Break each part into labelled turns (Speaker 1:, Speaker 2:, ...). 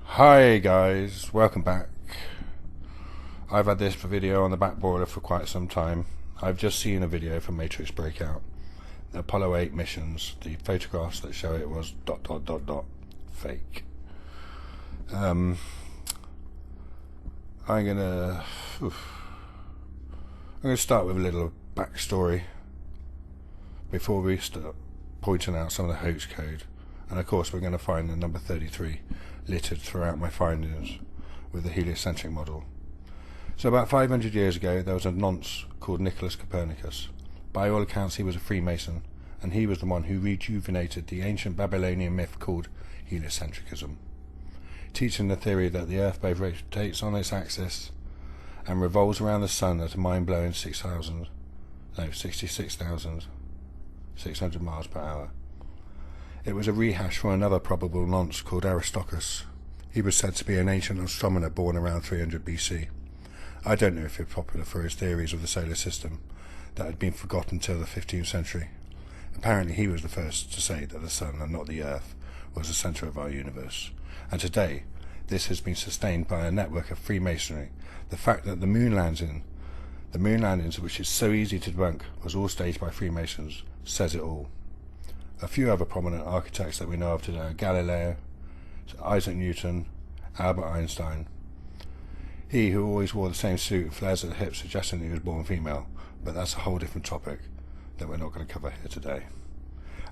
Speaker 1: Hi guys, welcome back. I've had this video on the back border for quite some time. I've just seen a video from Matrix Breakout. The Apollo 8 missions, the photographs that show it was ... fake. I'm gonna start with a little backstory before we start pointing out some of the hoax code. And of course we're going to find the number 33 littered throughout my findings with the heliocentric model. So about 500 years ago there was a nonce called Nicholas Copernicus. By all accounts he was a Freemason, and he was the one who rejuvenated the ancient Babylonian myth called heliocentrism, teaching the theory that the Earth both rotates on its axis and revolves around the Sun at a mind-blowing 66,600 miles per hour. It was a rehash for another probable nonce called Aristarchus. He was said to be an ancient astronomer born around 300 BC. I don't know if he was popular for his theories of the solar system that had been forgotten till the 15th century. Apparently he was the first to say that the Sun and not the Earth was the centre of our universe. And today, this has been sustained by a network of Freemasonry. The fact that the moon landings, which is so easy to debunk, was all staged by Freemasons, says it all. A few other prominent architects that we know of today are Galileo, Isaac Newton, Albert Einstein. He who always wore the same suit and flares at the hips suggesting that he was born female, but that's a whole different topic that we're not going to cover here today.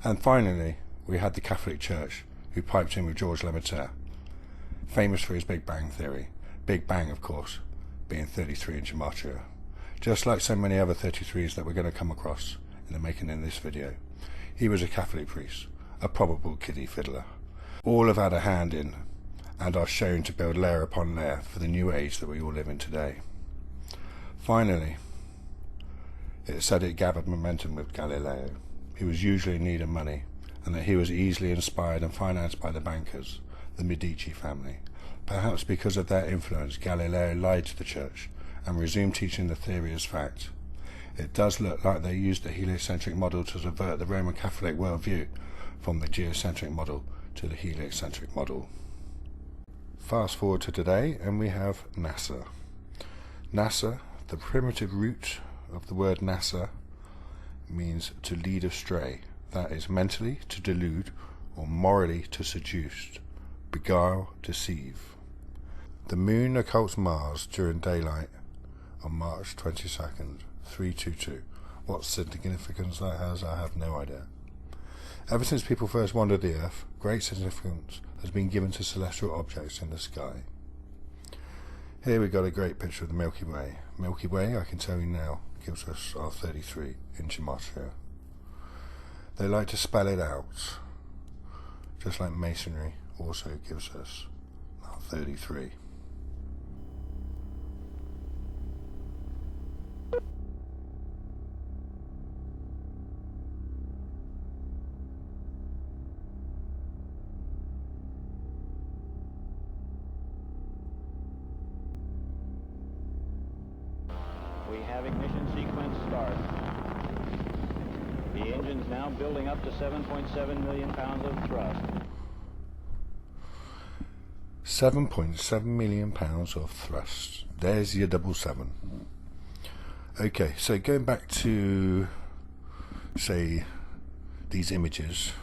Speaker 1: And finally, we had the Catholic Church, who piped in with George Lemaître, famous for his Big Bang theory. Big Bang, of course, being 33 in Gematria, just like so many other 33s that we're going to come across in the making in this video. He was a Catholic priest, a probable kiddie fiddler. All have had a hand in and are shown to build layer upon layer for the new age that we all live in today. Finally, it said it gathered momentum with Galileo. He was usually in need of money, and that he was easily inspired and financed by the bankers, the Medici family. Perhaps because of their influence, Galileo lied to the church and resumed teaching the theory as fact. It does look like they used the heliocentric model to divert the Roman Catholic worldview from the geocentric model to the heliocentric model. Fast forward to today and we have NASA. NASA, the primitive root of the word NASA, means to lead astray. That is mentally to delude or morally to seduce, beguile, deceive. The moon occults Mars during daylight on March 22nd. 322. What significance that has, I have no idea. Ever since people first wandered the Earth, great significance has been given to celestial objects in the sky. Here we got a great picture of the Milky Way. Milky Way, I can tell you now, gives us R33 in Gematria. They like to spell it out, just like Masonry also gives us R33.
Speaker 2: We have ignition sequence start. The engine's now building up to 7.7 million pounds of thrust.
Speaker 1: 7.7 million pounds of thrust. There's your 777. Okay, so going back to, say, these images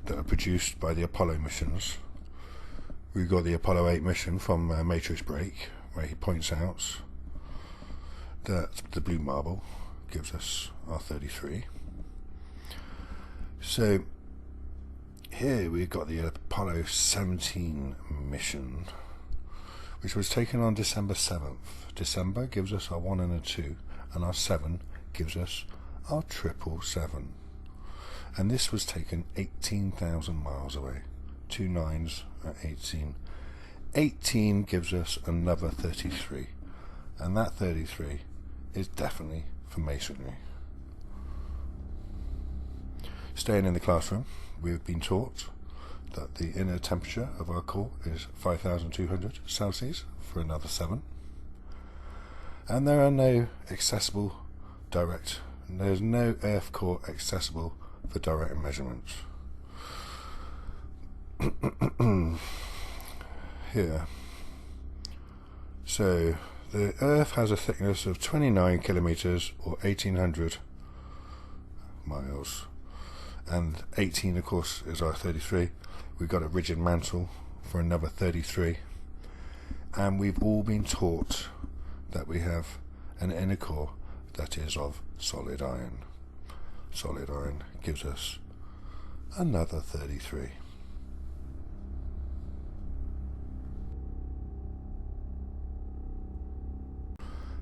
Speaker 1: that are produced by the Apollo missions. We've got the Apollo 8 mission from Matrix Break, where he points out that the blue marble gives us R33. So here we've got the Apollo 17 mission, which was taken on December 7th. December gives us our 1 and a 2, and our 7 gives us our 777. And this was taken 18,000 miles away. 2 9s at 18. 18 gives us another 33, and that 33 is definitely for Masonry. Staying in the classroom, we have been taught that the inner temperature of our core is 5,200 Celsius for another 7, and there are no accessible there's no Earth core accessible for direct measurements. here. So the Earth has a thickness of 29 kilometers or 1800 miles, and 18 of course is our 33. We've got a rigid mantle for another 33, and we've all been taught that we have an inner core that is of solid iron. Solid iron gives us another 33.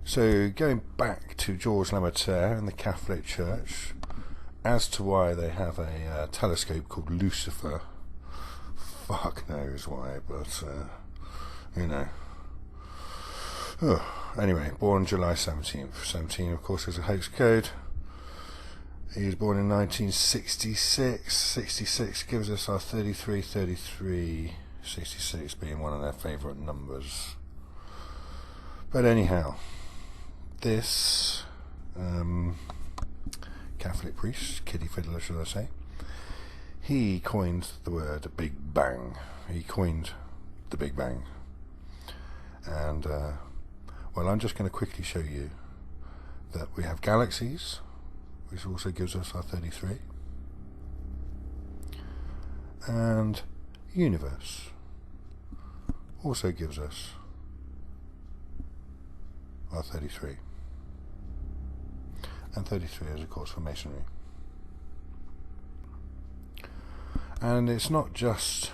Speaker 1: So going back to Georges Lemaître and the Catholic Church, as to why they have a telescope called Lucifer, fuck knows why, but you know. Anyway, born July 17th. 17 of course is a hoax code. He was born in 1966. 66 gives us our 33, 33, 66 being one of their favourite numbers. But anyhow, this Catholic priest, kiddie fiddler should I say, he coined the word Big Bang. He coined the Big Bang. And well, I'm just going to quickly show you that we have galaxies, which also gives us our 33, and universe also gives us our 33, and 33 is of course for Masonry. And it's not just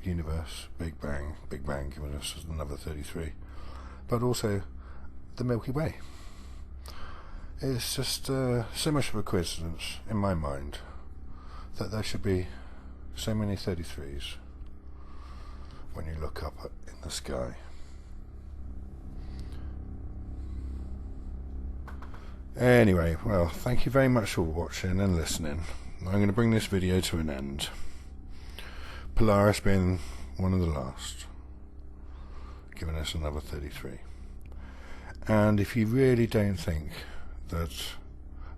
Speaker 1: universe, Big Bang giving us another 33, but also the Milky Way. It's just so much of a coincidence in my mind that there should be so many 33s when you look up in the sky. Anyway, well, thank you very much for watching and listening. I'm going to bring this video to an end. Polaris being one of the last, giving us another 33. And if you really don't think that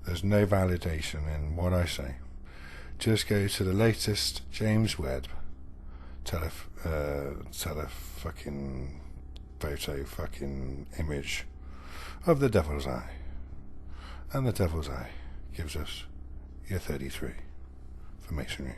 Speaker 1: there's no validation in what I say, just go to the latest James Webb fucking image of the Devil's Eye, and the Devil's Eye gives us your 33 for Masonry.